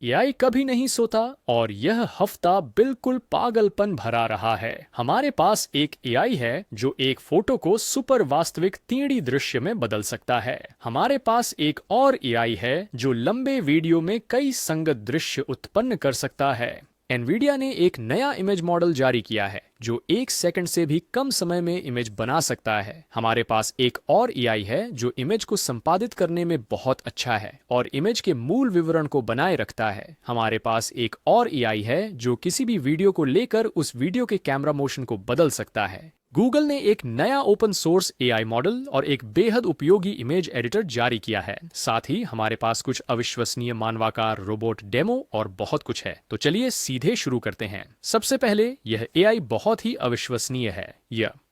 AI कभी नहीं सोता और यह हफ्ता बिल्कुल पागलपन भरा रहा है। हमारे पास एक एआई है जो एक फोटो को सुपर वास्तविक 3D दृश्य में बदल सकता है। हमारे पास एक और एआई है जो लंबे वीडियो में कई संगत दृश्य उत्पन्न कर सकता है। एनवीडिया ने एक नया इमेज मॉडल जारी किया है जो 1 सेकंड से भी कम समय में इमेज बना सकता है। हमारे पास एक और एआई है जो इमेज को संपादित करने में बहुत अच्छा है और इमेज के मूल विवरण को बनाए रखता है। हमारे पास एक और एआई है जो किसी भी वीडियो को लेकर उस वीडियो के कैमरा मोशन को बदल सकता है। गूगल ने एक नया ओपन सोर्स एआई मॉडल और एक बेहद उपयोगी इमेज एडिटर जारी किया है। साथ ही हमारे पास कुछ अविश्वसनीय मानवाकार रोबोट डेमो और बहुत कुछ है। तो चलिए सीधे शुरू करते हैं। सबसे पहले यह एआई बहुत ही अविश्वसनीय है।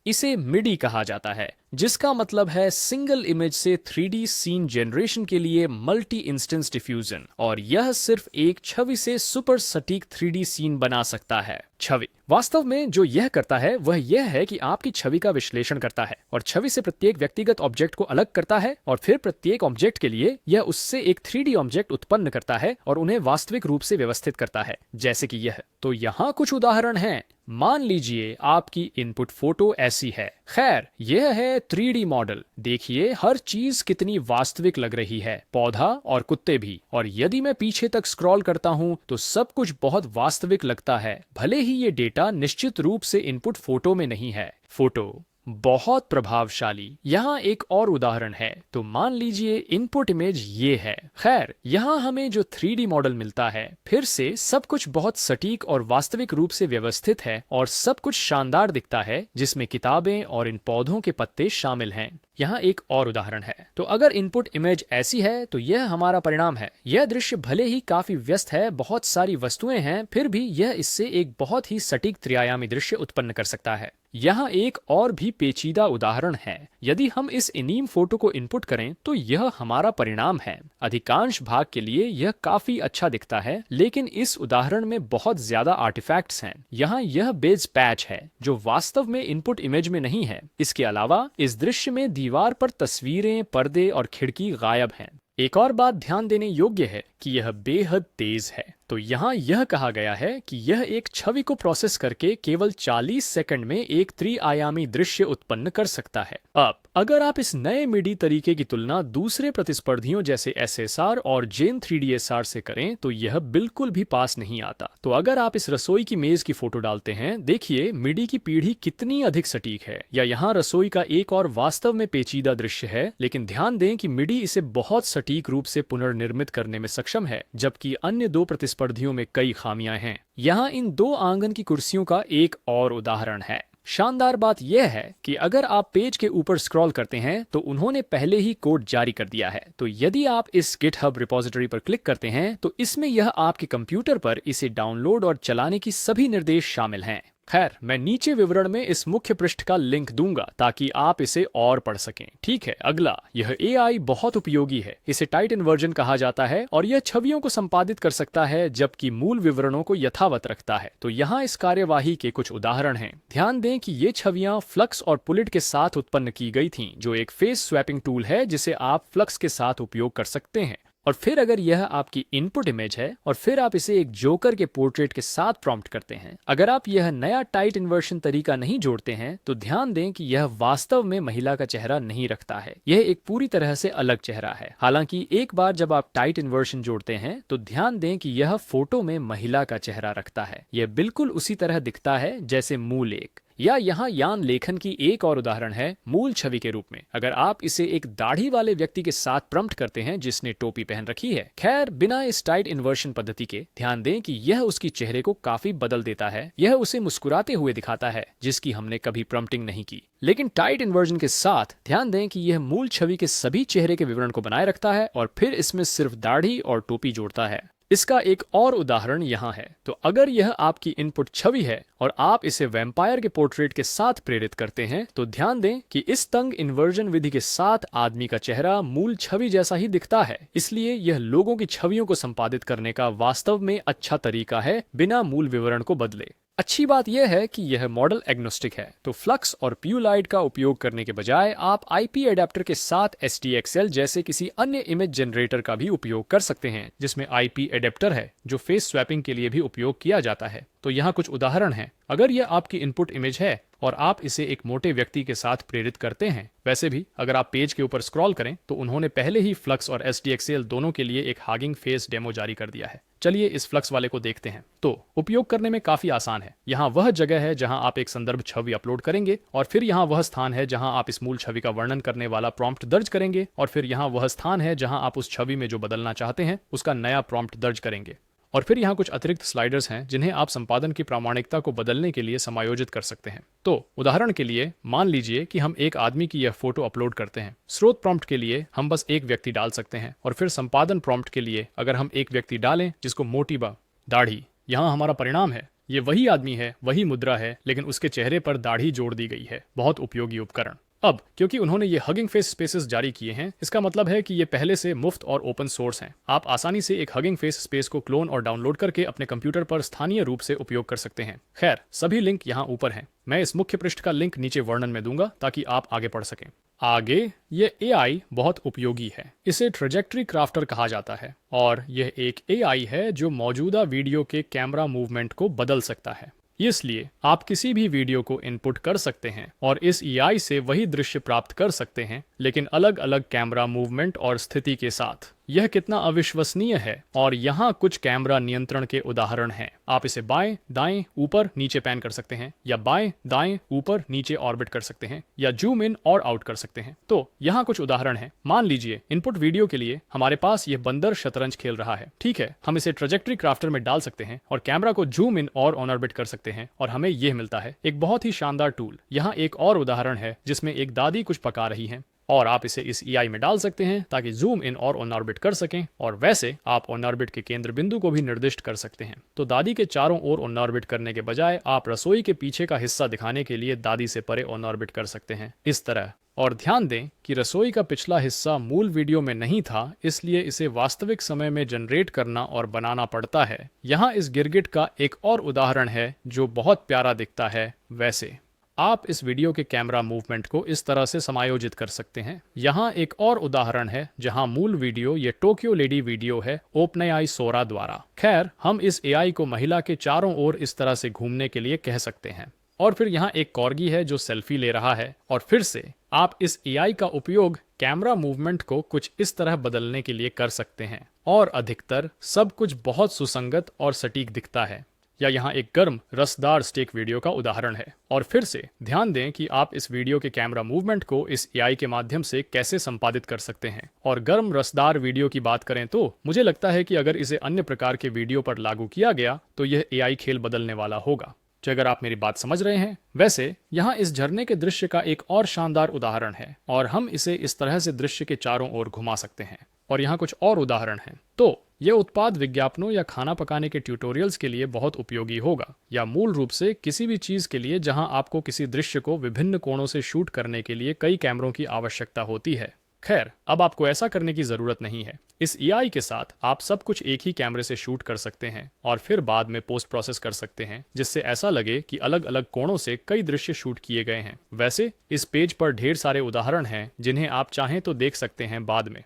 इसे मिडी कहा जाता है, जिसका मतलब है सिंगल इमेज से 3D सीन जनरेशन के लिए मल्टी इंस्टेंस डिफ्यूजन, और यह सिर्फ एक छवि से सुपर सटीक 3D सीन बना सकता है। छवि वास्तव में जो यह करता है वह यह है कि आपकी छवि का विश्लेषण करता है और छवि से प्रत्येक व्यक्तिगत ऑब्जेक्ट को अलग करता है और फिर प्रत्येक ऑब्जेक्ट के लिए यह उससे एक 3D ऑब्जेक्ट उत्पन्न करता है और उन्हें वास्तविक रूप से व्यवस्थित करता है, जैसे कि यह। तो यहाँ कुछ उदाहरण हैं। मान लीजिए आपकी इनपुट फोटो ऐसी है। खैर, यह है 3D मॉडल। देखिए हर चीज कितनी वास्तविक लग रही है, पौधा और कुत्ते भी। और यदि मैं पीछे तक स्क्रॉल करता हूँ तो सब कुछ बहुत वास्तविक लगता है, भले ही ये डेटा निश्चित रूप से इनपुट फोटो में नहीं है। फोटो बहुत प्रभावशाली। यहाँ एक और उदाहरण है। तो मान लीजिए इनपुट इमेज ये है। खैर, यहाँ हमें जो 3D मॉडल मिलता है, फिर से सब कुछ बहुत सटीक और वास्तविक रूप से व्यवस्थित है और सब कुछ शानदार दिखता है, जिसमें किताबें और इन पौधों के पत्ते शामिल हैं। यहाँ एक और उदाहरण है। तो अगर इनपुट इमेज ऐसी है तो यह हमारा परिणाम है। यह दृश्य भले ही काफी व्यस्त है, बहुत सारी वस्तुएं हैं, फिर भी यह इससे एक बहुत ही सटीक त्रिआयामी दृश्य उत्पन्न कर सकता है। यहाँ एक और भी पेचीदा उदाहरण है। यदि हम इस एनीम फोटो को इनपुट करें तो यह हमारा परिणाम है। अधिकांश भाग के लिए यह काफी अच्छा दिखता है, लेकिन इस उदाहरण में बहुत ज्यादा आर्टिफैक्ट्स हैं। यहाँ यह बेज पैच है जो वास्तव में इनपुट इमेज में नहीं है। इसके अलावा इस दृश्य में दीवार पर तस्वीरें, पर्दे और खिड़की गायब हैं। एक और बात ध्यान देने योग्य है कि यह बेहद तेज है। तो यहाँ यह कहा गया है कि यह एक छवि को प्रोसेस करके केवल 40 सेकंड में एक त्रिआयामी दृश्य उत्पन्न कर सकता है। अब अगर आप इस नए मिडी तरीके की तुलना दूसरे प्रतिस्पर्धियों जैसे एसएसआर और जेन 3dsR से करें तो यह बिल्कुल भी पास नहीं आता। तो अगर आप इस रसोई की मेज की फोटो डालते हैं, देखिए मिडी की पीढ़ी कितनी अधिक सटीक है। या यहाँ रसोई का एक और वास्तव में पेचीदा दृश्य है, लेकिन ध्यान दें कि मिडी इसे बहुत सटीक रूप से पुनर्निर्मित करने में सक्षम है, जबकि अन्य दो प्रतिस्पर्धियों में कई खामियां हैं। यहाँ इन 2 आंगन की कुर्सियों का एक और उदाहरण है। शानदार बात यह है कि अगर आप पेज के ऊपर स्क्रॉल करते हैं तो उन्होंने पहले ही कोड जारी कर दिया है। तो यदि आप इस गिटहब रिपॉजिटरी पर क्लिक करते हैं तो इसमें यह आपके कंप्यूटर पर इसे डाउनलोड और चलाने की सभी निर्देश शामिल हैं। खैर, मैं नीचे विवरण में इस मुख्य पृष्ठ का लिंक दूंगा ताकि आप इसे और पढ़ सकें। ठीक है, अगला, यह एआई बहुत उपयोगी है। इसे टाइट इन्वर्जन कहा जाता है और यह छवियों को संपादित कर सकता है जबकि मूल विवरणों को यथावत रखता है। तो यहाँ इस कार्यवाही के कुछ उदाहरण हैं। ध्यान दें कि ये छवियां फ्लक्स और पुलिट के साथ उत्पन्न की गई थीं, जो एक फेस स्वैपिंग टूल है जिसे आप फ्लक्स के साथ उपयोग कर सकते हैं। और फिर अगर यह आपकी इनपुट इमेज है और फिर आप इसे एक जोकर के पोर्ट्रेट के साथ प्रॉम्प्ट करते हैं, अगर आप यह नया टाइट इन्वर्शन तरीका नहीं जोड़ते हैं तो ध्यान दें कि यह वास्तव में महिला का चेहरा नहीं रखता है। यह एक पूरी तरह से अलग चेहरा है। हालांकि एक बार जब आप टाइट इन्वर्शन जोड़ते हैं तो ध्यान दें कि यह फोटो में महिला का चेहरा रखता है। यह बिल्कुल उसी तरह दिखता है जैसे मूल एक। या यहाँ यान लेखन की एक और उदाहरण है मूल छवि के रूप में। अगर आप इसे एक दाढ़ी वाले व्यक्ति के साथ प्रॉम्प्ट करते हैं जिसने टोपी पहन रखी है, खैर बिना इस टाइट इन्वर्शन पद्धति के, ध्यान दें कि यह उसकी चेहरे को काफी बदल देता है। यह उसे मुस्कुराते हुए दिखाता है, जिसकी हमने कभी प्रॉम्प्टिंग नहीं की। लेकिन टाइट इन्वर्जन के साथ ध्यान दें कि यह मूल छवि के सभी चेहरे के विवरण को बनाए रखता है और फिर इसमें सिर्फ दाढ़ी और टोपी जोड़ता है। इसका एक और उदाहरण यहाँ है। तो अगर यह आपकी इनपुट छवि है और आप इसे वैम्पायर के पोर्ट्रेट के साथ प्रेरित करते हैं तो ध्यान दें कि इस तंग इन्वर्जन विधि के साथ आदमी का चेहरा मूल छवि जैसा ही दिखता है। इसलिए यह लोगों की छवियों को संपादित करने का वास्तव में अच्छा तरीका है बिना मूल विवरण को बदले। अच्छी बात यह है कि यह मॉडल एग्नोस्टिक है, तो फ्लक्स और प्यूलाइट का उपयोग करने के बजाय आप आईपी एडेप्टर के साथ एसडीएक्सएल जैसे किसी अन्य इमेज जनरेटर का भी उपयोग कर सकते हैं जिसमें आईपी एडेप्टर है जो फेस स्वैपिंग के लिए भी उपयोग किया जाता है। तो यहाँ कुछ उदाहरण हैं। अगर यह आपकी इनपुट इमेज है और आप इसे एक मोटे व्यक्ति के साथ प्रेरित करते हैं। वैसे भी अगर आप पेज के ऊपर स्क्रॉल करें तो उन्होंने पहले ही फ्लक्स और एसडीएक्सएल दोनों के लिए एक हागिंग फेस डेमो जारी कर दिया है। चलिए इस फ्लक्स वाले को देखते हैं। तो उपयोग करने में काफी आसान है। यहाँ वह जगह है जहां आप एक संदर्भ छवि अपलोड करेंगे और फिर यहाँ वह स्थान है जहां आप इस मूल छवि का वर्णन करने वाला प्रॉम्प्ट दर्ज करेंगे और फिर यहाँ वह स्थान है जहां आप उस छवि में जो बदलना चाहते हैं उसका नया प्रॉम्प्ट दर्ज करेंगे। और फिर यहाँ कुछ अतिरिक्त स्लाइडर्स हैं जिन्हें आप संपादन की प्रामाणिकता को बदलने के लिए समायोजित कर सकते हैं। तो उदाहरण के लिए मान लीजिए कि हम एक आदमी की यह फोटो अपलोड करते हैं। स्रोत प्रॉम्प्ट के लिए हम बस एक व्यक्ति डाल सकते हैं और फिर संपादन प्रॉम्प्ट के लिए अगर हम एक व्यक्ति डालें जिसको मोटी दाढ़ी, यहाँ हमारा परिणाम है। ये वही आदमी है, वही मुद्रा है, लेकिन उसके चेहरे पर दाढ़ी जोड़ दी गई है। बहुत उपयोगी उपकरण। अब क्योंकि उन्होंने ये हगिंग फेस स्पेसेस जारी किए हैं, इसका मतलब है कि ये पहले से मुफ्त और ओपन सोर्स हैं। आप आसानी से एक हगिंग फेस स्पेस को क्लोन और डाउनलोड करके अपने कंप्यूटर पर स्थानीय रूप से उपयोग कर सकते हैं। खैर, सभी लिंक यहाँ ऊपर हैं। मैं इस मुख्य पृष्ठ का लिंक नीचे वर्णन में दूंगा ताकि आप आगे पढ़ सकें। आगे ये एआई बहुत उपयोगी है। इसे ट्रेजेक्टरी क्राफ्टर कहा जाता है और यह एक एआई है जो मौजूदा वीडियो के कैमरा मूवमेंट को बदल सकता है। इसलिए आप किसी भी वीडियो को इनपुट कर सकते हैं और इस एआई से वही दृश्य प्राप्त कर सकते हैं, लेकिन अलग अलग कैमरा मूवमेंट और स्थिति के साथ। यह कितना अविश्वसनीय है। और यहाँ कुछ कैमरा नियंत्रण के उदाहरण हैं। आप इसे बाएं, दाएं, ऊपर, नीचे पैन कर सकते हैं या बाएं, दाएं, ऊपर, नीचे ऑर्बिट कर सकते हैं या जूम इन और आउट कर सकते हैं। तो यहाँ कुछ उदाहरण हैं। मान लीजिए इनपुट वीडियो के लिए हमारे पास यह बंदर शतरंज खेल रहा है। ठीक है, हम इसे ट्रेजेक्टरी क्राफ्टर में डाल सकते हैं और कैमरा को जूम इन और ऑन ऑर्बिट कर सकते हैं और हमें यह मिलता है, एक बहुत ही शानदार टूल। यहाँ एक और उदाहरण है जिसमें एक दादी कुछ पका रही है और आप इसे इस एआई में डाल सकते हैं ताकि जूम इन और ऑन ऑर्बिट कर सकें और वैसे आप ऑन ऑर्बिट के केंद्र बिंदु को भी निर्दिष्ट कर सकते हैं। तो दादी के चारों ओर ऑन ऑर्बिट करने के बजाय आप रसोई के पीछे का हिस्सा दिखाने के लिए दादी से परे ऑन ऑर्बिट कर सकते हैं, इस तरह। और ध्यान दें कि रसोई का पिछला हिस्सा मूल वीडियो में नहीं था, इसलिए इसे वास्तविक समय में जनरेट करना और बनाना पड़ता है। यहाँ इस गिरगिट का एक और उदाहरण है जो बहुत प्यारा दिखता है। वैसे आप इस वीडियो के कैमरा मूवमेंट को इस तरह से समायोजित कर सकते हैं। यहाँ एक और उदाहरण है जहाँ मूल वीडियो ये टोक्यो लेडी वीडियो है ओपनएआई सोरा द्वारा। खैर, हम इस एआई को महिला के चारों ओर इस तरह से घूमने के लिए कह सकते हैं। और फिर यहाँ एक कॉर्गी है जो सेल्फी ले रहा है और फिर से आप इस एआई का उपयोग कैमरा मूवमेंट को कुछ इस तरह बदलने के लिए कर सकते हैं और अधिकतर सब कुछ बहुत सुसंगत और सटीक दिखता है। या यहाँ एक गर्म रसदार स्टेक वीडियो का उदाहरण है। और फिर से ध्यान दें कि आप इस वीडियो के कैमरा मूवमेंट को इस एआई के माध्यम से कैसे संपादित कर सकते हैं। और गर्म रसदार वीडियो की बात करें तो मुझे लगता है कि अगर इसे अन्य प्रकार के वीडियो पर लागू किया गया तो यह एआई खेल बदलने वाला होगा। तो अगर आप मेरी बात समझ रहे हैं। वैसे यहाँ इस झरने के दृश्य का एक और शानदार उदाहरण है और हम इसे इस तरह से दृश्य के चारों ओर घुमा सकते हैं। और यहाँ कुछ और उदाहरण हैं। तो यह उत्पाद विज्ञापनों या खाना पकाने के ट्यूटोरियल्स के लिए बहुत उपयोगी होगा या मूल रूप से किसी भी चीज के लिए जहां आपको किसी दृश्य को विभिन्न कोणों से शूट करने के लिए कई कैमरों की आवश्यकता होती है। खैर, अब आपको ऐसा करने की जरूरत नहीं है। इस एआई के साथ आप सब कुछ एक ही कैमरे से शूट कर सकते हैं और फिर बाद में पोस्ट प्रोसेस कर सकते हैं जिससे ऐसा लगे कि अलग अलग कोणों से कई दृश्य शूट किए गए हैं। वैसे इस पेज पर ढेर सारे उदाहरण हैं जिन्हें आप चाहें तो देख सकते हैं बाद में।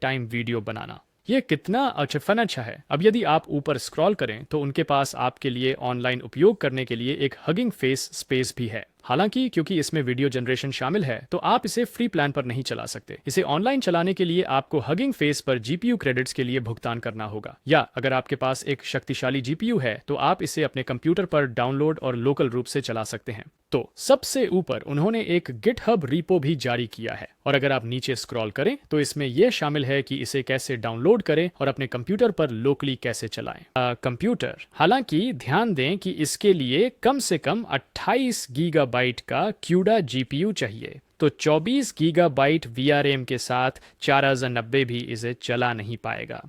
टाइम वीडियो बनाना, ये कितना अच्छा है। अब यदि आप ऊपर स्क्रॉल करें तो उनके पास आपके लिए ऑनलाइन उपयोग करने के लिए एक हगिंग फेस स्पेस भी है। हालांकि क्योंकि इसमें वीडियो जनरेशन शामिल है तो आप इसे फ्री प्लान पर नहीं चला सकते। इसे ऑनलाइन चलाने के लिए आपको हगिंग फेस पर जीपीयू क्रेडिट्स के लिए भुगतान करना होगा, या अगर आपके पास एक शक्तिशाली जीपीयू है तो आप इसे अपने कंप्यूटर पर डाउनलोड और लोकल रूप से चला सकते हैं। तो सबसे ऊपर उन्होंने एक गिटहब रिपो भी जारी किया है और अगर आप नीचे स्क्रॉल करें तो इसमें यह शामिल है कि इसे कैसे डाउनलोड करें और अपने कंप्यूटर पर लोकली कैसे चलाएं। कंप्यूटर, हालांकि ध्यान दें कि इसके लिए कम से कम 28 गीगाबाइट का क्यूडा जीपीयू चाहिए, तो 24 गीगाबाइट वीआरएम के साथ 4090 भी इसे चला नहीं पाएगा।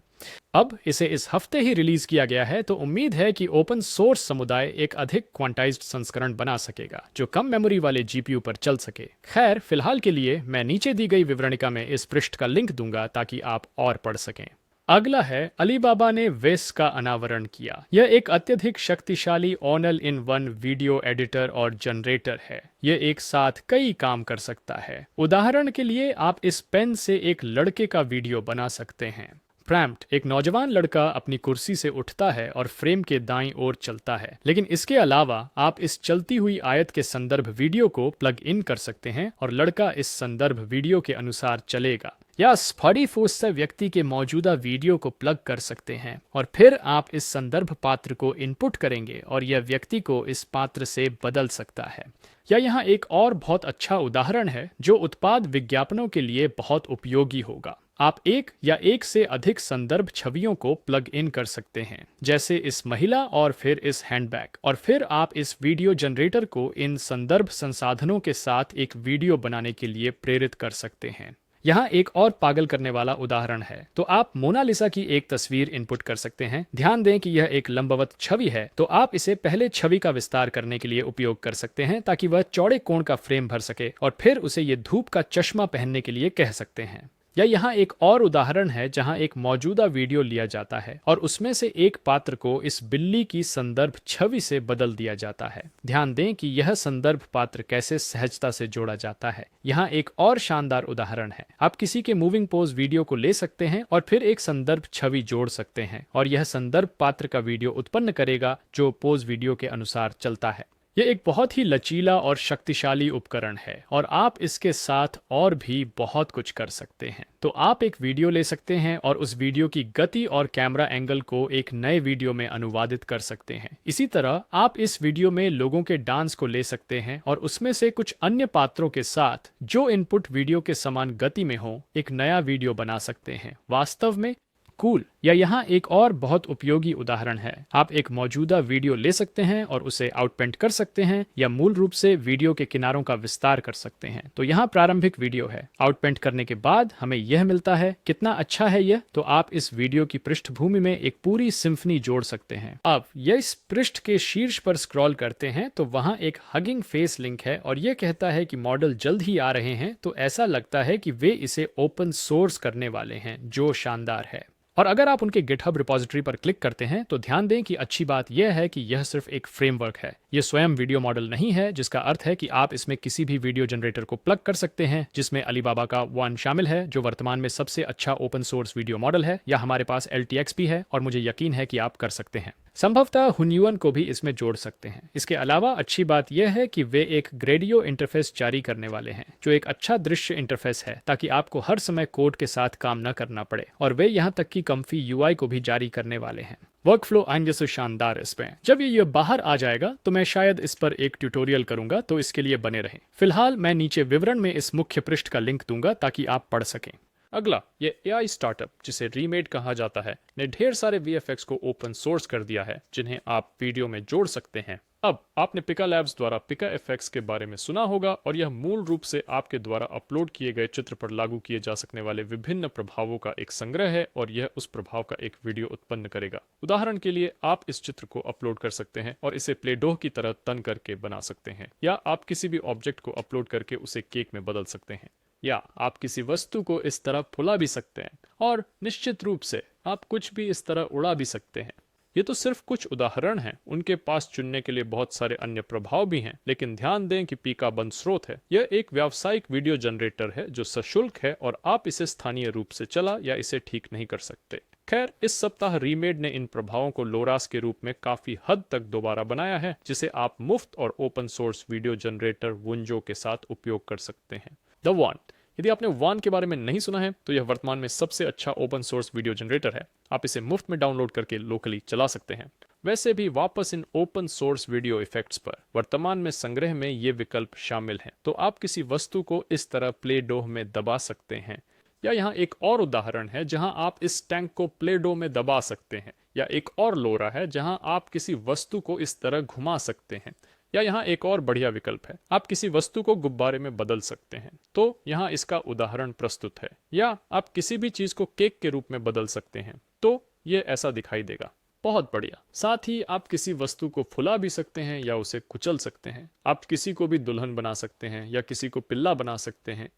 अब इसे इस हफ्ते ही रिलीज किया गया है तो उम्मीद है कि ओपन सोर्स समुदाय एक अधिक क्वांटाइज्ड संस्करण बना सकेगा जो कम मेमोरी वाले जीपीयू पर चल सके। खैर, फिलहाल के लिए मैं नीचे दी गई विवरणिका में इस पृष्ठ का लिंक दूंगा ताकि आप और पढ़ सकें। अगला है अलीबाबा ने वेस का अनावरण किया। यह एक अत्यधिक शक्तिशाली all in one video editor और जनरेटर है। यह एक साथ कई काम कर सकता है। उदाहरण के लिए आप इस पेन से एक लड़के का वीडियो बना सकते हैं। प्रैम्प्ट, एक नौजवान लड़का अपनी कुर्सी से उठता है और फ्रेम के दाईं ओर चलता है। लेकिन इसके अलावा आप इस चलती हुई आयत के संदर्भ वीडियो को प्लग इन कर सकते हैं और लड़का इस संदर्भ वीडियो के अनुसार चलेगा। या स्फटिकफोस से व्यक्ति के मौजूदा वीडियो को प्लग कर सकते हैं और फिर आप इस संदर्भ पात्र को इनपुट करेंगे और यह व्यक्ति को इस पात्र से बदल सकता है। या यहाँ एक और बहुत अच्छा उदाहरण है जो उत्पाद विज्ञापनों के लिए बहुत उपयोगी होगा। आप एक या एक से अधिक संदर्भ छवियों को प्लग इन कर सकते हैं, जैसे इस महिला और फिर इस हैंडबैग, और फिर आप इस वीडियो जनरेटर को इन संदर्भ संसाधनों के साथ एक वीडियो बनाने के लिए प्रेरित कर सकते हैं। यहाँ एक और पागल करने वाला उदाहरण है। तो आप मोनालिसा की एक तस्वीर इनपुट कर सकते हैं। ध्यान दें कि यह एक लंबवत छवि है, तो आप इसे पहले छवि का विस्तार करने के लिए उपयोग कर सकते हैं ताकि वह चौड़े कोण का फ्रेम भर सके, और फिर उसे ये धूप का चश्मा पहनने के लिए कह सकते हैं। या यहाँ एक और उदाहरण है जहाँ एक मौजूदा वीडियो लिया जाता है और उसमें से एक पात्र को इस बिल्ली की संदर्भ छवि से बदल दिया जाता है। ध्यान दें कि यह संदर्भ पात्र कैसे सहजता से जोड़ा जाता है। यहाँ एक और शानदार उदाहरण है। आप किसी के मूविंग पोज वीडियो को ले सकते हैं और फिर एक संदर्भ छवि जोड़ सकते हैं और यह संदर्भ पात्र का वीडियो उत्पन्न करेगा जो पोज वीडियो के अनुसार चलता है। यह एक बहुत ही लचीला और शक्तिशाली उपकरण है और आप इसके साथ और भी बहुत कुछ कर सकते हैं। तो आप एक वीडियो ले सकते हैं और उस वीडियो की गति और कैमरा एंगल को एक नए वीडियो में अनुवादित कर सकते हैं। इसी तरह आप इस वीडियो में लोगों के डांस को ले सकते हैं और उसमें से कुछ अन्य पात्रों के साथ जो इनपुट वीडियो के समान गति में हो एक नया वीडियो बना सकते हैं। वास्तव में कूल। या यहाँ एक और बहुत उपयोगी उदाहरण है। आप एक मौजूदा वीडियो ले सकते हैं और उसे आउटपेंट कर सकते हैं या मूल रूप से वीडियो के किनारों का विस्तार कर सकते हैं। तो यहाँ प्रारंभिक वीडियो है। आउटपेंट करने के बाद हमें यह मिलता है। कितना अच्छा है यह। तो आप इस वीडियो की पृष्ठभूमि में एक पूरी सिम्फनी जोड़ सकते हैं। अब यह इस पृष्ठ के शीर्ष पर स्क्रॉल करते हैं तो वहाँ एक हगिंग फेस लिंक है और यह कहता है कि मॉडल जल्द ही आ रहे हैं। तो ऐसा लगता है कि वे इसे ओपन सोर्स करने वाले हैं, जो शानदार है। और अगर आप उनके गिटहब रिपॉजिटरी पर क्लिक करते हैं तो ध्यान दें कि अच्छी बात यह है कि यह सिर्फ एक फ्रेमवर्क है। यह स्वयं वीडियो मॉडल नहीं है, जिसका अर्थ है कि आप इसमें किसी भी वीडियो जनरेटर को प्लग कर सकते हैं जिसमें अलीबाबा का वन शामिल है, जो वर्तमान में सबसे अच्छा ओपन सोर्स वीडियो मॉडल है, या हमारे पास LTX भी है और मुझे यकीन है कि आप कर सकते हैं। संभवतः हुन्युअन को भी इसमें जोड़ सकते हैं। इसके अलावा अच्छी बात यह है कि वे एक ग्रेडियो इंटरफेस जारी करने वाले हैं, जो एक अच्छा दृश्य इंटरफेस है ताकि आपको हर समय कोड के साथ काम न करना पड़े, और वे यहाँ तक कि कम्फी UI को भी जारी करने वाले हैं। वर्कफ्लो आएंगे सो शानदार इसमें। जब ये बाहर आ जाएगा तो मैं शायद इस पर एक ट्यूटोरियल करूंगा, तो इसके लिए बने रहें। फिलहाल मैं नीचे विवरण में इस मुख्य पृष्ठ का लिंक दूंगा ताकि आप पढ़ सकें। अगला, ये AI स्टार्टअप, जिसे रीमेड कहा जाता है, ने ढेर सारे VFX को ओपन सोर्स कर दिया है जिन्हें आप वीडियो में जोड़ सकते हैं। अब आपने पिका लैब्स द्वारा पिका FX के बारे में सुना होगा, और यह मूल रूप से आपके द्वारा अपलोड किए गए चित्र पर लागू किए जा सकने वाले विभिन्न प्रभावों का एक संग्रह है, और यह उस प्रभाव का एक वीडियो उत्पन्न करेगा। उदाहरण के लिए आप इस चित्र को अपलोड कर सकते हैं और इसे प्लेडोह की तरह तन करके बना सकते हैं, या आप किसी भी ऑब्जेक्ट को अपलोड करके उसे केक में बदल सकते हैं, या आप किसी वस्तु को इस तरह फुला भी सकते हैं, और निश्चित रूप से आप कुछ भी इस तरह उड़ा भी सकते हैं। ये तो सिर्फ कुछ उदाहरण हैं, उनके पास चुनने के लिए बहुत सारे अन्य प्रभाव भी हैं, लेकिन ध्यान दें कि पिका बंद स्रोत है। यह एक व्यावसायिक वीडियो जनरेटर है जो सशुल्क है, और आप इसे स्थानीय रूप से चला या इसे ठीक नहीं कर सकते। खैर, इस सप्ताह रीमेड ने इन प्रभावों को लोरास के रूप में काफी हद तक दोबारा बनाया है, जिसे आप मुफ्त और ओपन सोर्स वीडियो जनरेटर वुंजो के साथ उपयोग कर सकते हैं। The one. यदि आपने वन के बारे में नहीं सुना है तो यह वर्तमान में सबसे अच्छा ओपन सोर्स वीडियो जनरेटर है। आप इसे मुफ्त में डाउनलोड करके लोकली चला सकते हैं। वैसे भी वापस in open source video effects पर वर्तमान में संग्रह में ये विकल्प शामिल हैं। तो आप किसी वस्तु को इस तरह प्ले डोह में दबा सकते हैं, या यहाँ एक और उदाहरण है जहां आप इस टैंक को प्ले डोह में दबा सकते हैं, या एक और लोरा है जहां आप किसी वस्तु को इस तरह घुमा सकते हैं, या यहाँ एक और बढ़िया विकल्प है, आप किसी वस्तु को गुब्बारे में बदल सकते हैं। तो यहाँ इसका उदाहरण प्रस्तुत है। या आप किसी भी चीज को केक के रूप में बदल सकते हैं, तो ये ऐसा दिखाई देगा। बहुत बढ़िया। साथ ही आप किसी वस्तु को फुला भी सकते हैं या उसे कुचल सकते हैं। आप किसी को भी दुल्हन बना सकते हैं या किसी को पिल्ला बना सकते हैं।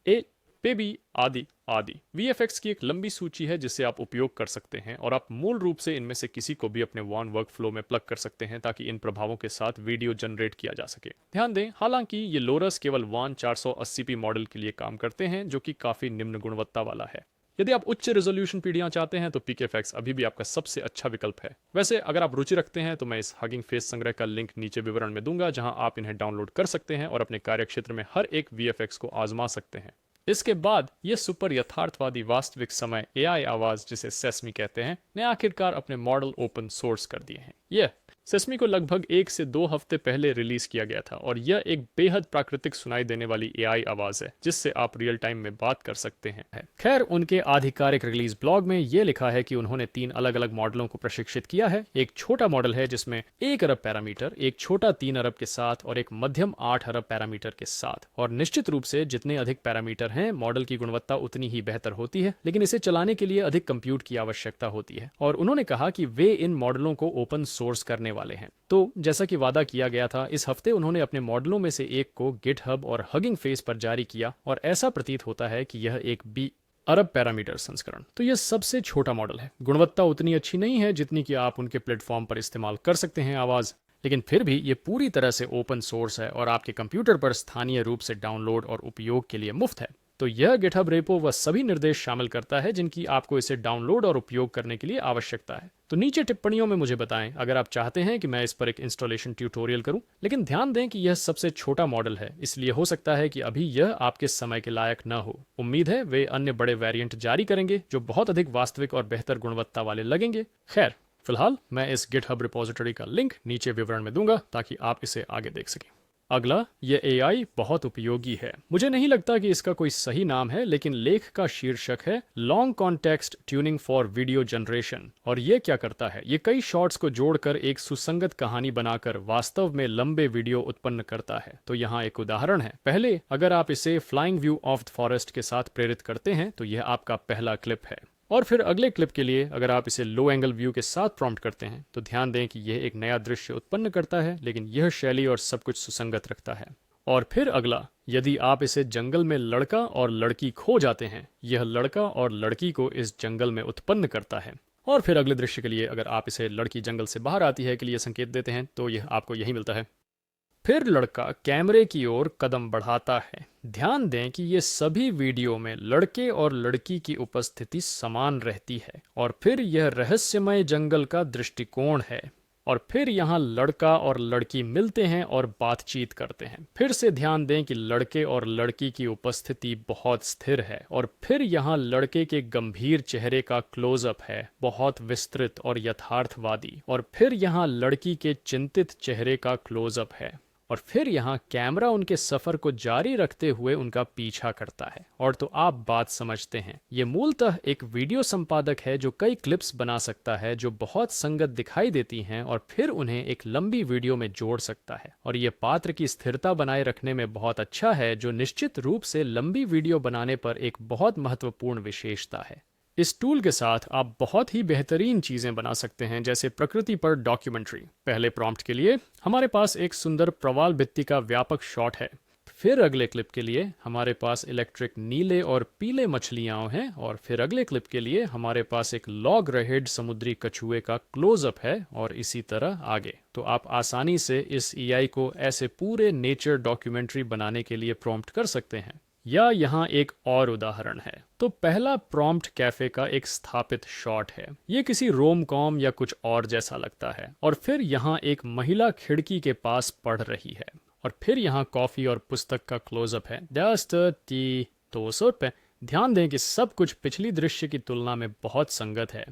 बेबी आदि आदि। VFX की एक लंबी सूची है जिसे आप उपयोग कर सकते हैं और आप मूल रूप से इनमें से किसी को भी अपने वन वर्कफ्लो में प्लग कर सकते हैं ताकि इन प्रभावों के साथ वीडियो जनरेट किया जा सके। ध्यान दें, हालांकि ये लोरस केवल वन 480p मॉडल के लिए काम करते हैं, जो कि काफ़ी निम्न गुणवत्ता वाला है। यदि आप उच्च रेजोल्यूशन पीढ़ियां चाहते हैं तो PKFX अभी भी आपका सबसे अच्छा विकल्प है। वैसे अगर आप रुचि रखते हैं तो मैं इस हगिंग फेस संग्रह का लिंक नीचे विवरण में दूंगा, जहां आप इन्हें डाउनलोड कर सकते हैं और अपने कार्यक्षेत्र में हर एक VFX को आजमा सकते हैं। इसके बाद ये सुपर यथार्थवादी वास्तविक समय AI आवाज, जिसे सेस्मी कहते हैं, ने आखिरकार अपने मॉडल ओपन सोर्स कर दिए हैं। यह सेस्मी को लगभग 1 से 2 हफ्ते पहले रिलीज किया गया था और यह एक बेहद प्राकृतिक सुनाई देने वाली AI आवाज है जिससे आप रियल टाइम में बात कर सकते हैं। खैर, उनके आधिकारिक रिलीज ब्लॉग में यह लिखा है कि उन्होंने 3 अलग अलग मॉडलों को प्रशिक्षित किया है। एक छोटा मॉडल है जिसमें 1 अरब पैरामीटर, एक छोटा 3 अरब के साथ और एक मध्यम 8 अरब पैरामीटर के साथ। और निश्चित रूप से जितने अधिक पैरामीटर हैं, मॉडल की गुणवत्ता उतनी ही बेहतर होती है, लेकिन इसे चलाने के लिए अधिक कंप्यूट की आवश्यकता होती है। और उन्होंने कहा कि वे इन मॉडलों को ओपन सोर्स करने वाले हैं। तो जैसा कि वादा किया गया था, इस हफ्ते उन्होंने अपने मॉडलों में से एक को गिटहब और हगिंग फेस पर जारी किया और ऐसा प्रतीत होता है कि यह एक 20 अरब पैरामीटर संस्करण। तो यह सबसे छोटा मॉडल है। गुणवत्ता उतनी अच्छी नहीं है जितनी कि आप उनके प्लेटफॉर्म पर इस्तेमाल कर सकते हैं आवाज, लेकिन फिर भी ये पूरी तरह से ओपन सोर्स है और आपके कंप्यूटर पर स्थानीय रूप से डाउनलोड और उपयोग के लिए मुफ्त है। तो यह गिटहब रेपो वह सभी निर्देश शामिल करता है जिनकी आपको इसे डाउनलोड और उपयोग करने के लिए आवश्यकता है। तो नीचे टिप्पणियों में मुझे बताएं अगर आप चाहते हैं कि मैं इस पर एक इंस्टॉलेशन ट्यूटोरियल करूं। लेकिन ध्यान दें कि यह सबसे छोटा मॉडल है, इसलिए हो सकता है कि अभी यह आपके समय के लायक न हो। उम्मीद है वे अन्य बड़े वेरिएंट जारी करेंगे जो बहुत अधिक वास्तविक और बेहतर गुणवत्ता वाले लगेंगे। खैर, फिलहाल मैं इस गिटहब रिपोजिटरी का लिंक नीचे विवरण में दूंगा ताकि आप इसे आगे देख सकें। अगला, यह AI बहुत उपयोगी है। मुझे नहीं लगता कि इसका कोई सही नाम है, लेकिन लेख का शीर्षक है long context tuning for video generation. और यह क्या करता है? ये कई शॉट्स को जोड़कर एक सुसंगत कहानी बनाकर वास्तव में लंबे वीडियो उत्पन्न करता है। तो यहाँ एक उदाहरण है। पहले, अगर आप इसे flying view of the forest के साथ प्रेरित करते हैं तो यह आपका पहला क्लिप है। और फिर अगले क्लिप के लिए अगर आप इसे लो एंगल व्यू के साथ प्रॉम्प्ट करते हैं तो ध्यान दें कि यह एक नया दृश्य उत्पन्न करता है, लेकिन यह शैली और सब कुछ सुसंगत रखता है। और फिर अगला, यदि आप इसे जंगल में लड़का और लड़की खो जाते हैं, यह लड़का और लड़की को इस जंगल में उत्पन्न करता है। और फिर अगले दृश्य के लिए अगर आप इसे लड़की जंगल से बाहर आती है के लिए संकेत देते हैं तो यह आपको यही मिलता है। फिर लड़का कैमरे की ओर कदम बढ़ाता है। ध्यान दें कि ये सभी वीडियो में लड़के और लड़की की उपस्थिति समान रहती है। और फिर यह रहस्यमय जंगल का दृष्टिकोण है। और फिर यहाँ लड़का और लड़की मिलते हैं और बातचीत करते हैं। फिर से ध्यान दें कि लड़के और लड़की की उपस्थिति बहुत स्थिर है। और फिर यहाँ लड़के के गंभीर चेहरे का क्लोजअप है, बहुत विस्तृत और यथार्थवादी। और फिर यहाँ लड़की के चिंतित चेहरे का क्लोजअप है। और फिर यहाँ कैमरा उनके सफर को जारी रखते हुए उनका पीछा करता है। और तो आप बात समझते हैं, ये मूलतः एक वीडियो संपादक है जो कई क्लिप्स बना सकता है जो बहुत संगत दिखाई देती हैं और फिर उन्हें एक लंबी वीडियो में जोड़ सकता है। और ये पात्र की स्थिरता बनाए रखने में बहुत अच्छा है, जो निश्चित रूप से लंबी वीडियो बनाने पर एक बहुत महत्वपूर्ण विशेषता है। इस टूल के साथ आप बहुत ही बेहतरीन चीज़ें बना सकते हैं, जैसे प्रकृति पर डॉक्यूमेंट्री। पहले प्रॉम्प्ट के लिए हमारे पास एक सुंदर प्रवाल भित्ति का व्यापक शॉट है। फिर अगले क्लिप के लिए हमारे पास इलेक्ट्रिक नीले और पीले मछलियाँ हैं। और फिर अगले क्लिप के लिए हमारे पास एक लॉग रहेड समुद्री कछुए का क्लोजअप है और इसी तरह आगे। तो आप आसानी से इस AI को ऐसे पूरे नेचर डॉक्यूमेंट्री बनाने के लिए प्रॉम्प्ट कर सकते हैं। या यहाँ एक और उदाहरण है। तो पहला प्रॉम्प्ट कैफे का एक स्थापित शॉट है। ये किसी रोम कॉम या कुछ और जैसा लगता है। और फिर यहाँ एक महिला खिड़की के पास पढ़ रही है। और फिर यहाँ कॉफी और पुस्तक का क्लोजअप है। टी 200 रुपये। ध्यान दें कि सब कुछ पिछली दृश्य की तुलना में बहुत संगत है।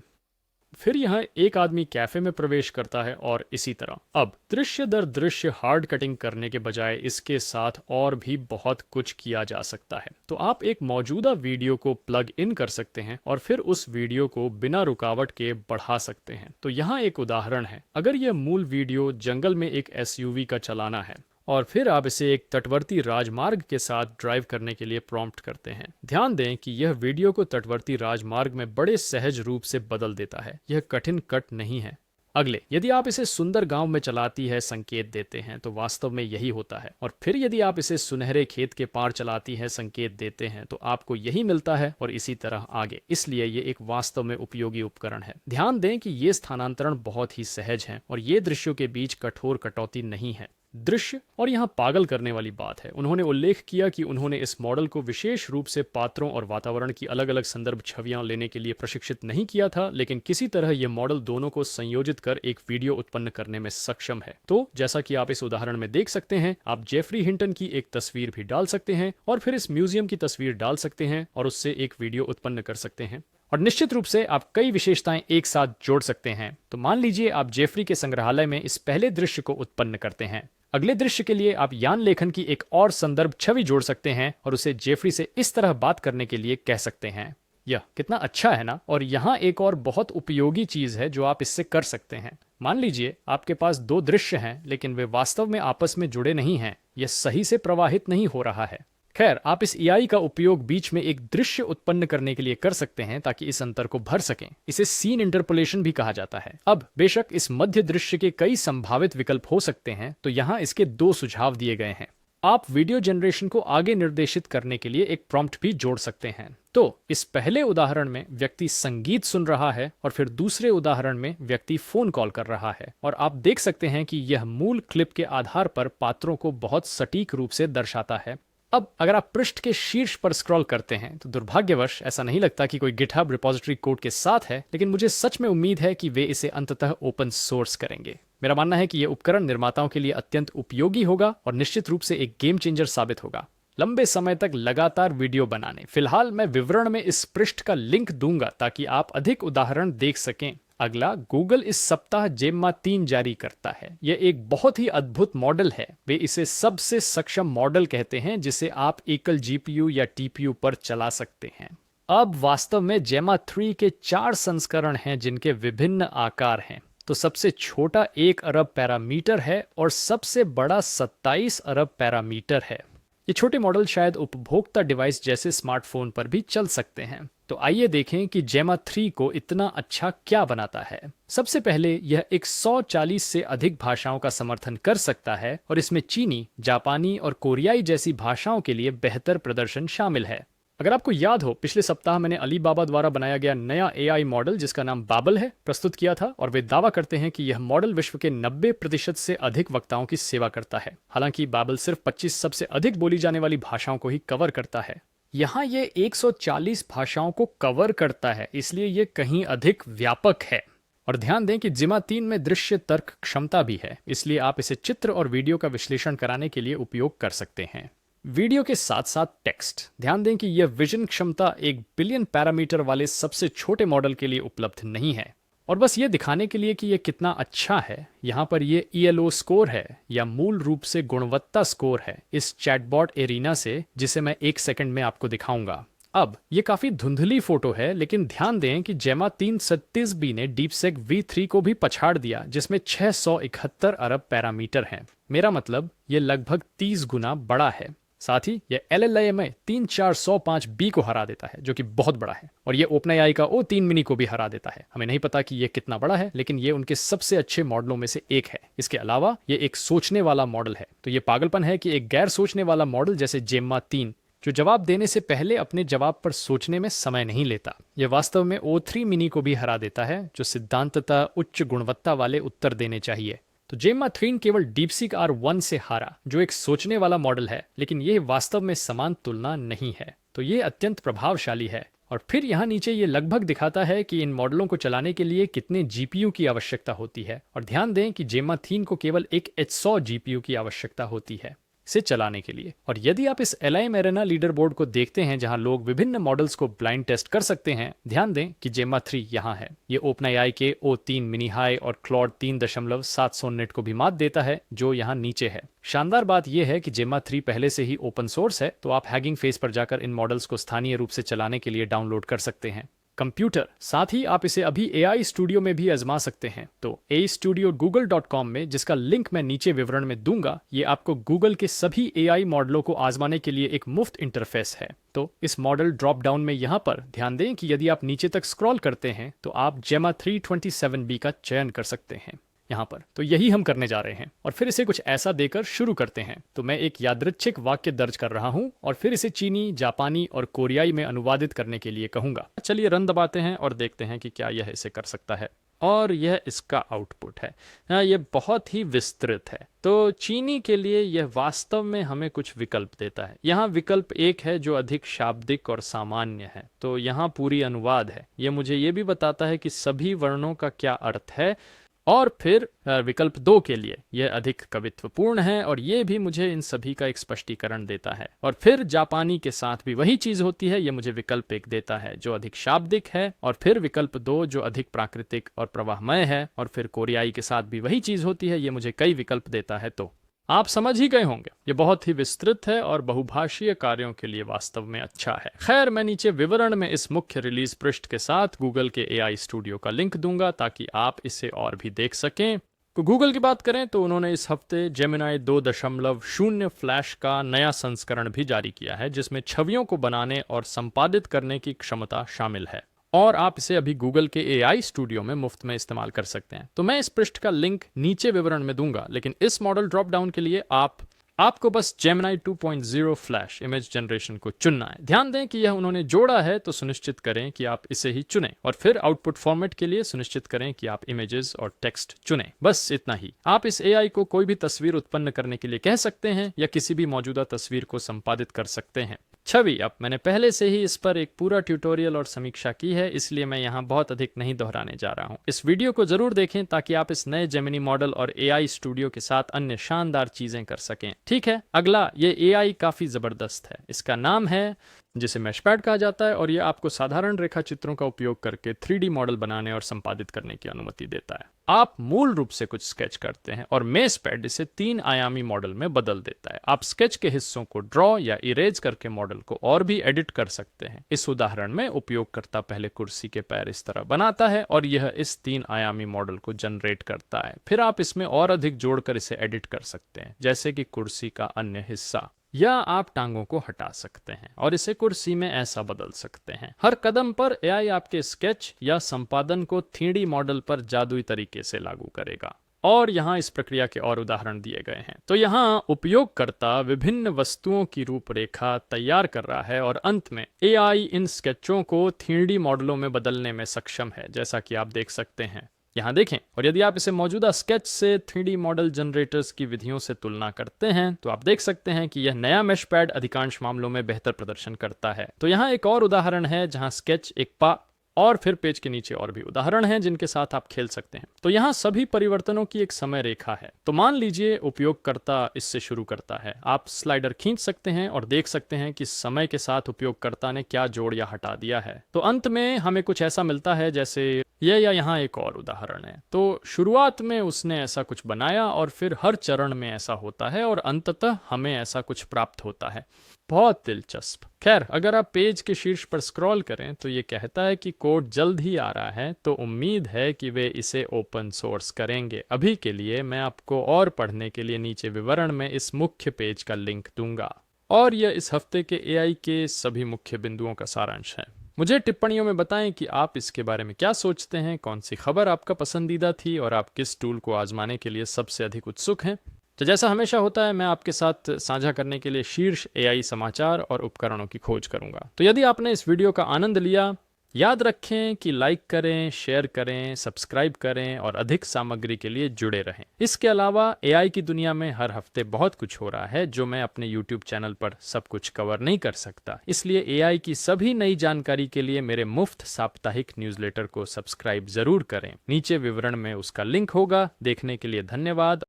फिर यहाँ एक आदमी कैफे में प्रवेश करता है और इसी तरह। अब दृश्य दर दृश्य हार्ड कटिंग करने के बजाय इसके साथ और भी बहुत कुछ किया जा सकता है। तो आप एक मौजूदा वीडियो को प्लग इन कर सकते हैं और फिर उस वीडियो को बिना रुकावट के बढ़ा सकते हैं। तो यहाँ एक उदाहरण है। अगर यह मूल वीडियो जंगल में एक SUV का चलाना है और फिर आप इसे एक तटवर्ती राजमार्ग के साथ ड्राइव करने के लिए प्रॉम्प्ट करते हैं। ध्यान दें कि यह वीडियो को तटवर्ती राजमार्ग में बड़े सहज रूप से बदल देता है। यह कठिन कट नहीं है। अगले, यदि आप इसे सुंदर गांव में चलाती है संकेत देते हैं तो वास्तव में यही होता है, और फिर यदि आप इसे सुनहरे खेत के पार चलाती है संकेत देते हैं तो आपको यही मिलता है, और इसी तरह आगे। इसलिए ये एक वास्तव में उपयोगी उपकरण है। ध्यान दें कि ये स्थानांतरण बहुत ही सहज हैं और ये दृश्यों के बीच कठोर कटौती नहीं है। दृश्य, और यहाँ पागल करने वाली बात है, उन्होंने उल्लेख किया कि उन्होंने इस मॉडल को विशेष रूप से पात्रों और वातावरण की अलग अलग संदर्भ छवियां लेने के लिए प्रशिक्षित नहीं किया था, लेकिन किसी तरह यह मॉडल दोनों को संयोजित कर एक वीडियो उत्पन्न करने में सक्षम है। तो जैसा कि आप इस उदाहरण में देख सकते हैं, आप जेफरी हिंटन की एक तस्वीर भी डाल सकते हैं और फिर इस म्यूजियम की तस्वीर डाल सकते हैं और उससे एक वीडियो उत्पन्न कर सकते हैं, और निश्चित रूप से आप कई विशेषताएं एक साथ जोड़ सकते हैं। तो मान लीजिए आप जेफरी के संग्रहालय में इस पहले दृश्य को उत्पन्न करते हैं। अगले दृश्य के लिए आप यान लेखन की एक और संदर्भ छवि जोड़ सकते हैं और उसे जेफरी से इस तरह बात करने के लिए कह सकते हैं। यह कितना अच्छा है ना। और यहाँ एक और बहुत उपयोगी चीज है जो आप इससे कर सकते हैं। मान लीजिए आपके पास दो दृश्य हैं लेकिन वे वास्तव में आपस में जुड़े नहीं हैं, यह सही से प्रवाहित नहीं हो रहा है। खैर, आप इस एआई का उपयोग बीच में एक दृश्य उत्पन्न करने के लिए कर सकते हैं ताकि इस अंतर को भर सकें। इसे सीन इंटरपोलेशन भी कहा जाता है। अब बेशक इस मध्य दृश्य के कई संभावित विकल्प हो सकते हैं, तो यहाँ इसके दो सुझाव दिए गए हैं। आप वीडियो जनरेशन को आगे निर्देशित करने के लिए एक प्रॉम्प्ट भी जोड़ सकते हैं। तो इस पहले उदाहरण में व्यक्ति संगीत सुन रहा है और फिर दूसरे उदाहरण में व्यक्ति फोन कॉल कर रहा है, और आप देख सकते हैं कि यह मूल क्लिप के आधार पर पात्रों को बहुत सटीक रूप से दर्शाता है। अब अगर आप पृष्ठ के शीर्ष पर स्क्रॉल करते हैं तो दुर्भाग्यवश ऐसा नहीं लगता कि कोई गिटहब रिपॉजिटरी कोड के साथ है, लेकिन मुझे सच में उम्मीद है कि वे इसे अंततः ओपन सोर्स करेंगे। मेरा मानना है कि यह उपकरण निर्माताओं के लिए अत्यंत उपयोगी होगा और निश्चित रूप से एक गेम चेंजर साबित होगा लंबे समय तक लगातार वीडियो बनाने। फिलहाल मैं विवरण में इस पृष्ठ का लिंक दूंगा ताकि आप अधिक उदाहरण देख सकें। अगला, गूगल इस सप्ताह जेम्मा 3 जारी करता है। यह एक बहुत ही अद्भुत मॉडल है। वे इसे सबसे सक्षम मॉडल कहते हैं जिसे आप एकल जीपीयू या टीपीयू पर चला सकते हैं। अब वास्तव में जेम्मा 3 के 4 संस्करण हैं जिनके विभिन्न आकार हैं। तो सबसे छोटा 1 अरब पैरामीटर है और सबसे बड़ा 27 अरब पैरामीटर है। ये छोटे मॉडल शायद उपभोक्ता डिवाइस जैसे स्मार्टफोन पर भी चल सकते हैं। तो आइए देखें कि जेम्मा 3 को इतना अच्छा क्या बनाता है। सबसे पहले यह 140 से अधिक भाषाओं का समर्थन कर सकता है और इसमें चीनी, जापानी और कोरियाई जैसी भाषाओं के लिए बेहतर प्रदर्शन शामिल है। अगर आपको याद हो, पिछले सप्ताह मैंने अलीबाबा द्वारा बनाया गया नया एआई मॉडल जिसका नाम बाबल है प्रस्तुत किया था, और वे दावा करते हैं कि यह मॉडल विश्व के 90% से अधिक वक्ताओं की सेवा करता है। हालांकि बाबल सिर्फ 25 सबसे अधिक बोली जाने वाली भाषाओं को ही कवर करता है। यहाँ ये 140 भाषाओं को कवर करता है, इसलिए ये कहीं अधिक व्यापक है। और ध्यान दें कि जेम्मा 3 में दृश्य तर्क क्षमता भी है, इसलिए आप इसे चित्र और वीडियो का विश्लेषण कराने के लिए उपयोग कर सकते हैं। वीडियो के साथ साथ टेक्स्ट। ध्यान दें कि यह विजन क्षमता 1 बिलियन पैरामीटर वाले सबसे छोटे मॉडल के लिए उपलब्ध नहीं है। और बस ये दिखाने के लिए कि यह कितना अच्छा है, यहाँ पर ये ELO स्कोर है या मूल रूप से गुणवत्ता स्कोर है इस चैटबॉट एरिना से, जिसे मैं 1 सेकंड में आपको दिखाऊंगा। अब ये काफी धुंधली फोटो है, लेकिन ध्यान दें कि जेम्मा 336B ने डीपसेक V3 को भी पछाड़ दिया जिसमें 671 अरब पैरामीटर हैं। मेरा मतलब ये लगभग 30 गुना बड़ा है। साथ ही यह LLAMA 3405B को हरा देता है जो कि बहुत बड़ा है, और यह OpenAI का O3 मिनी को भी हरा देता है। हमें नहीं पता कि यह कितना बड़ा है, लेकिन यह उनके सबसे अच्छे मॉडलों में से एक है। इसके अलावा यह एक सोचने वाला मॉडल है। तो यह पागलपन है कि एक गैर सोचने वाला मॉडल जैसे जेम्मा 3 जो जवाब देने से पहले अपने जवाब पर सोचने में समय नहीं लेता, यह वास्तव में O3 मिनी को भी हरा देता है जो सिद्धांततः उच्च गुणवत्ता वाले उत्तर देने चाहिए। तो जेम्मा 3 केवल डीपसीक R1 से हारा जो एक सोचने वाला मॉडल है, लेकिन यह वास्तव में समान तुलना नहीं है। तो ये अत्यंत प्रभावशाली है। और फिर यहाँ नीचे ये लगभग दिखाता है कि इन मॉडलों को चलाने के लिए कितने जीपीयू की आवश्यकता होती है। और ध्यान दें कि जेम्मा 3 को केवल एक H100 जीपीयू की आवश्यकता होती है से चलाने के लिए। और यदि आप इस LIM एरेना लीडर बोर्ड को देखते हैं जहां लोग विभिन्न मॉडल्स को ब्लाइंड टेस्ट कर सकते हैं, ध्यान दें कि जेम्मा 3 यहां है। ये OpenAI के O3 मिनी हाई और क्लॉड 3.700 नेट को भी मात देता है जो यहां नीचे है। शानदार बात यह है कि जेम्मा 3 पहले से ही ओपन सोर्स है, तो आप हैगिंग फेस पर जाकर इन मॉडल्स को स्थानीय रूप से चलाने के लिए डाउनलोड कर सकते हैं। कंप्यूटर। साथ ही आप इसे अभी AI स्टूडियो में भी आजमा सकते हैं। तो AIstudio.google.com में, जिसका लिंक मैं नीचे विवरण में दूंगा, ये आपको गूगल के सभी AI मॉडलों को आजमाने के लिए एक मुफ्त इंटरफेस है। तो इस मॉडल ड्रॉप डाउन में यहाँ पर ध्यान दें कि यदि आप नीचे तक स्क्रॉल करते हैं तो आप जेमा 327B का चयन कर सकते हैं यहाँ पर। तो यही हम करने जा रहे हैं और फिर इसे कुछ ऐसा देकर शुरू करते हैं। तो मैं एक यादृच्छिक वाक्य दर्ज कर रहा हूँ और फिर इसे चीनी, जापानी और कोरियाई में अनुवादित करने के लिए कहूंगा। चलिए रन दबाते हैं और देखते हैं कि क्या यह इसे कर सकता है। और यह इसका आउटपुट है। हाँ, यह बहुत ही विस्तृत है। तो चीनी के लिए यह वास्तव में हमें कुछ विकल्प देता है। यहाँ विकल्प एक है जो अधिक शाब्दिक और सामान्य है। तो यहाँ पूरी अनुवाद है। यह मुझे ये भी बताता है कि सभी वर्णों का क्या अर्थ है। और फिर विकल्प 2 के लिए यह अधिक कवित्वपूर्ण है और यह भी मुझे इन सभी का एक स्पष्टीकरण देता है। और फिर जापानी के साथ भी वही चीज होती है। यह मुझे विकल्प 1 देता है जो अधिक शाब्दिक है, और फिर विकल्प 2 जो अधिक प्राकृतिक और प्रवाहमय है, और फिर कोरियाई के साथ भी वही चीज होती है। यह मुझे कई विकल्प देता है। तो आप समझ ही गए होंगे, ये बहुत ही विस्तृत है और बहुभाषीय कार्यों के लिए वास्तव में अच्छा है। खैर, मैं नीचे विवरण में इस मुख्य रिलीज पृष्ठ के साथ गूगल के AI स्टूडियो का लिंक दूंगा ताकि आप इसे और भी देख सकें। तो गूगल की बात करें तो उन्होंने इस हफ्ते जेमिनाई 2.0 फ्लैश का नया संस्करण भी जारी किया है, जिसमें छवियों को बनाने और संपादित करने की क्षमता शामिल है। और आप इसे अभी गूगल के AI स्टूडियो में मुफ्त में इस्तेमाल कर सकते हैं। तो मैं इस पृष्ठ का लिंक नीचे विवरण में दूंगा, लेकिन इस मॉडल ड्रॉप डाउन के लिए आपको बस जेमिनाई 2.0 फ्लैश इमेज जनरेशन को चुनना है। ध्यान दें कि यह उन्होंने जोड़ा है, तो सुनिश्चित करें कि आप इसे ही चुनें। और फिर आउटपुट फॉर्मेट के लिए सुनिश्चित करें कि आप इमेजेस और टेक्स्ट चुनें। बस इतना ही। आप इस AI को कोई भी तस्वीर उत्पन्न करने के लिए कह सकते हैं या किसी भी मौजूदा तस्वीर को संपादित कर सकते हैं। छवि, अब मैंने पहले से ही इस पर एक पूरा ट्यूटोरियल और समीक्षा की है, इसलिए मैं यहाँ बहुत अधिक नहीं दोहराने जा रहा हूँ। इस वीडियो को जरूर देखें ताकि आप इस नए जेमिनी मॉडल और AI स्टूडियो के साथ अन्य शानदार चीजें कर सकें। ठीक है, अगला, ये AI काफी जबरदस्त है। इसका नाम है, जिसे मैशपैड कहा जाता है, और यह आपको साधारण रेखा चित्रों का उपयोग करके 3D मॉडल बनाने और संपादित करने की अनुमति देता है। आप मूल रूप से कुछ स्केच करते हैं और मेशपैड इसे 3 आयामी मॉडल में बदल देता है। आप स्केच के हिस्सों को ड्रॉ या इरेज करके मॉडल को और भी एडिट कर सकते हैं। इस उदाहरण में उपयोगकर्ता पहले कुर्सी के पैर इस तरह बनाता है और यह इस 3 आयामी मॉडल को जनरेट करता है। फिर आप इसमें और अधिक जोड़कर इसे एडिट कर सकते हैं, जैसे कि कुर्सी का अन्य हिस्सा, या आप टांगों को हटा सकते हैं और इसे कुर्सी में ऐसा बदल सकते हैं। हर कदम पर AI आपके स्केच या संपादन को 3D मॉडल पर जादुई तरीके से लागू करेगा। और यहाँ इस प्रक्रिया के और उदाहरण दिए गए हैं। तो यहाँ उपयोगकर्ता विभिन्न वस्तुओं की रूपरेखा तैयार कर रहा है और अंत में AI इन स्केचों को 3D मॉडलों में बदलने में सक्षम है, जैसा कि आप देख सकते हैं। यहाँ देखें। और यदि आप इसे मौजूदा स्केच से 3D मॉडल जनरेटर्स की विधियों से तुलना करते हैं तो आप देख सकते हैं कि यह नया मैशपैड अधिकांश मामलों में बेहतर प्रदर्शन करता है। तो यहाँ एक और उदाहरण है जहाँ स्केच एक और फिर पेज के नीचे और भी उदाहरण हैं जिनके साथ आप खेल सकते हैं। तो यहाँ सभी परिवर्तनों की एक समय रेखा है। तो मान लीजिए उपयोगकर्ता इससे शुरू करता है। आप स्लाइडर खींच सकते हैं और देख सकते हैं कि समय के साथ उपयोगकर्ता ने क्या जोड़ या हटा दिया है। तो अंत में हमें कुछ ऐसा मिलता है जैसे यह, या यहाँ एक और उदाहरण है। तो शुरुआत में उसने ऐसा कुछ बनाया और फिर हर चरण में ऐसा होता है और अंततः हमें ऐसा कुछ प्राप्त होता है। बहुत दिलचस्प। खैर, अगर आप पेज के शीर्ष पर स्क्रॉल करें तो ये कहता है कि कोड जल्द ही आ रहा है, तो उम्मीद है कि वे इसे ओपन सोर्स करेंगे। अभी के लिए मैं आपको और पढ़ने के लिए नीचे विवरण में इस मुख्य पेज का लिंक दूंगा। और यह इस हफ्ते के AI के सभी मुख्य बिंदुओं का सारांश है। मुझे टिप्पणियों में बताएं कि आप इसके बारे में क्या सोचते हैं, कौन सी खबर आपका पसंदीदा थी और आप किस टूल को आजमाने के लिए सबसे अधिक उत्सुक हैं। तो जैसा हमेशा होता है, मैं आपके साथ साझा करने के लिए शीर्ष AI समाचार और उपकरणों की खोज करूंगा। तो यदि आपने इस वीडियो का आनंद लिया, याद रखें कि लाइक करें, शेयर करें, सब्सक्राइब करें और अधिक सामग्री के लिए जुड़े रहें। इसके अलावा AI की दुनिया में हर हफ्ते बहुत कुछ हो रहा है जो मैं अपने YouTube चैनल पर सब कुछ कवर नहीं कर सकता। इसलिए AI की सभी नई जानकारी के लिए मेरे मुफ्त साप्ताहिक न्यूज़लेटर को सब्सक्राइब जरूर करें। नीचे विवरण में उसका लिंक होगा। देखने के लिए धन्यवाद।